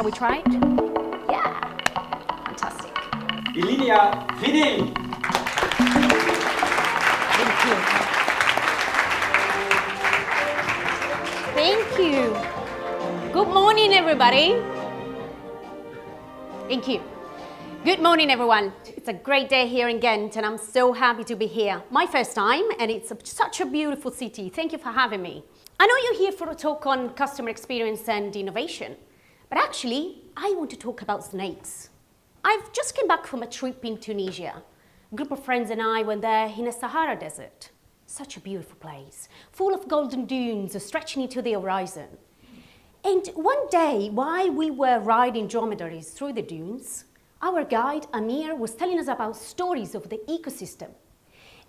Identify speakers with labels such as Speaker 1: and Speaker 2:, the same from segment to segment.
Speaker 1: Shall we try it? Yeah. Fantastic.
Speaker 2: Ilenia Vidili.
Speaker 1: Thank you. Thank you. Good morning, everybody. Thank you. Good morning, everyone. It's a great day here in Ghent, and I'm so happy to be here. My first time, and it's such a beautiful city. Thank you for having me. I know you're here for a talk on customer experience and innovation, but actually, I want to talk about snakes. I've just came back from a trip in Tunisia. A group of friends and I went there in a Sahara desert. Such a beautiful place, full of golden dunes stretching into the horizon. And one day, while we were riding dromedaries through the dunes, our guide, Amir, was telling us about stories of the ecosystem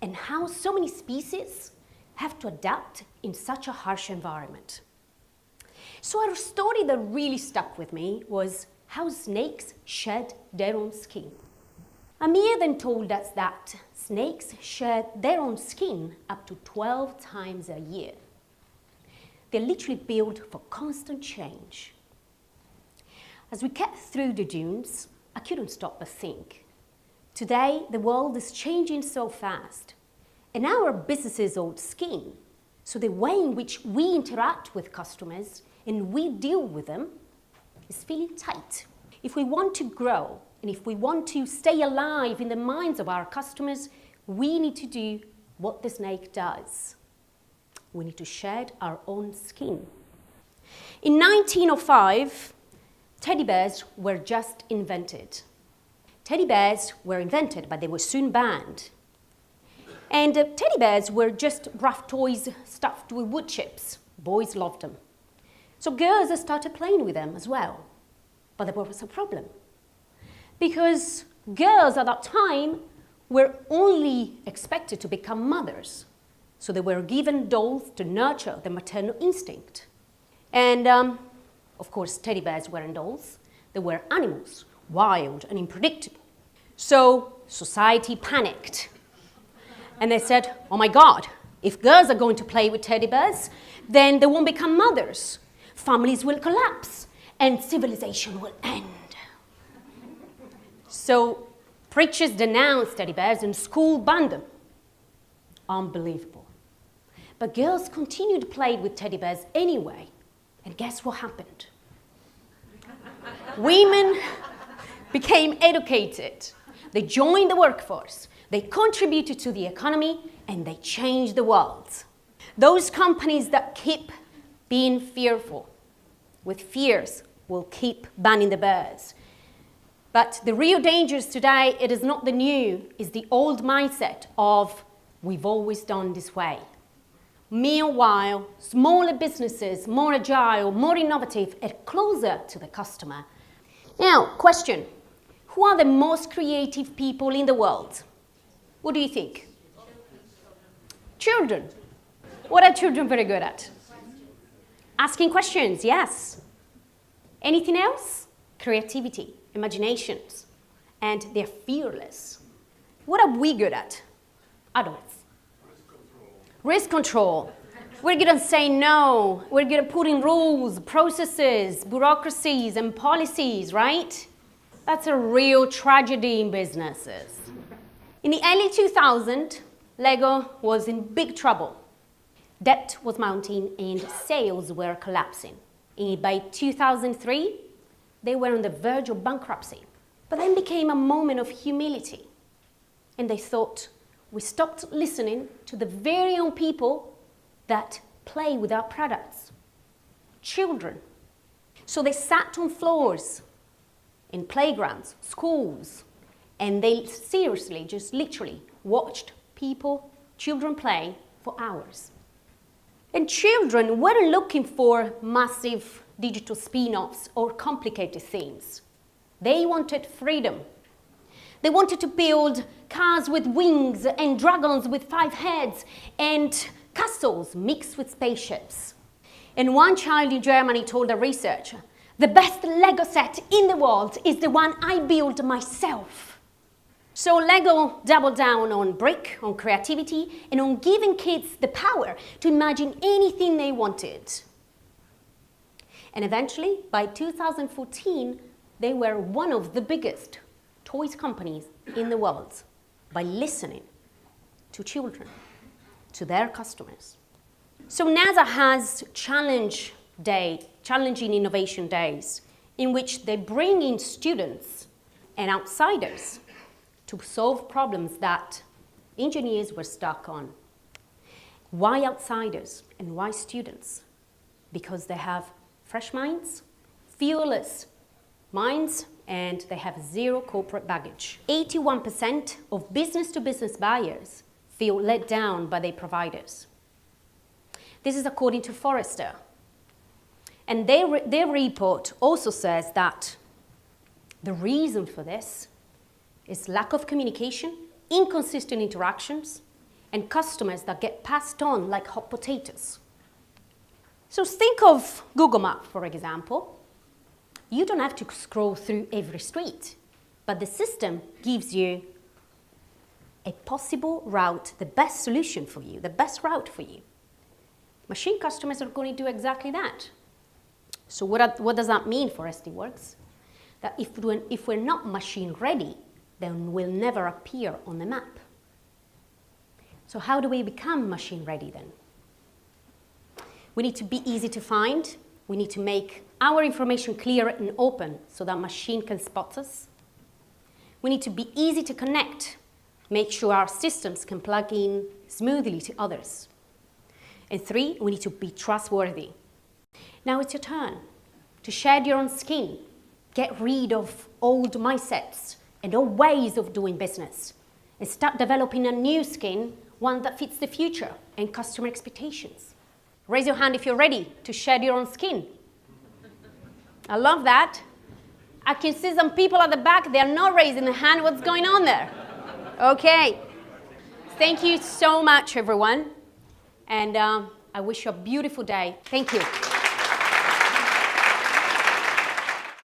Speaker 1: and how so many species have to adapt in such a harsh environment. So a story that really stuck with me was how snakes shed their own skin. Amir then told us that snakes shed their own skin up to 12 times a year. They're literally built for constant change. As we kept through the dunes, I couldn't stop but think. Today, the world is changing so fast, and our businesses' old skin, so the way in which we interact with customers and we deal with them, is feeling tight. If we want to grow, and if we want to stay alive in the minds of our customers, we need to do what the snake does. We need to shed our own skin. In 1905, teddy bears were just invented. Teddy bears were invented, but they were soon banned. And teddy bears were just rough toys stuffed with wood chips. Boys loved them. So girls started playing with them as well. But there was a problem. Because girls at that time were only expected to become mothers. So they were given dolls to nurture the maternal instinct. And of course, teddy bears weren't dolls. They were animals, wild and unpredictable. So society panicked. And they said, oh my God, if girls are going to play with teddy bears, then they won't become mothers. Families will collapse and civilization will end. So preachers denounced teddy bears and school banned them. Unbelievable. But girls continued playing with teddy bears anyway. And guess what happened? Women became educated. They joined the workforce. They contributed to the economy and they changed the world. Those companies that keep being fearful with fears will keep banning the bears. But the real dangers today, it is not the new, it's the old mindset of we've always done this way. Meanwhile, smaller businesses, more agile, more innovative, and closer to the customer. Now, question, who are the most creative people in the world? What do you think? Children. What are children very good at? Asking questions, yes. Anything else? Creativity, imaginations, and they're fearless. What are we good at? Adults. Risk control. We're good at saying no. We're good at putting rules, processes, bureaucracies, and policies, right? That's a real tragedy in businesses. In the early 2000s, Lego was in big trouble. Debt was mounting and sales were collapsing. And by 2003, they were on the verge of bankruptcy. But then became a moment of humility. And they thought, we stopped listening to the very own people that play with our products. Children. So they sat on floors, in playgrounds, schools, and they seriously, just literally, watched children play for hours. And children weren't looking for massive digital spin-offs or complicated things. They wanted freedom. They wanted to build cars with wings and dragons with 5 heads and castles mixed with spaceships. And one child in Germany told a researcher, the best Lego set in the world is the one I built myself. So Lego doubled down on brick, on creativity, and on giving kids the power to imagine anything they wanted. And eventually, by 2014, they were one of the biggest toys companies in the world by listening to children, to their customers. So NASA has challenging innovation days in which they bring in students and outsiders to solve problems that engineers were stuck on. Why outsiders and why students? Because they have fresh minds, fearless minds, and they have zero corporate baggage. 81% of business-to-business buyers feel let down by their providers. This is according to Forrester. And their report also says that the reason for this is lack of communication, inconsistent interactions, and customers that get passed on like hot potatoes. So think of Google Maps, for example. You don't have to scroll through every street, but the system gives you a possible route, the best solution for you, the best route for you. Machine customers are going to do exactly that. So what does that mean for SD-Works? That if we're not machine ready, then we'll never appear on the map. So how do we become machine ready then? We need to be easy to find. We need to make our information clear and open so that machine can spot us. We need to be easy to connect, make sure our systems can plug in smoothly to others. And 3, we need to be trustworthy. Now it's your turn to shed your own skin, get rid of old mindsets and old ways of doing business, and start developing a new skin, one that fits the future and customer expectations. Raise your hand if you're ready to shed your own skin. I love that. I can see some people at the back, they're not raising the hand. What's going on there? Okay. Thank you so much, everyone. And I wish you a beautiful day. Thank you.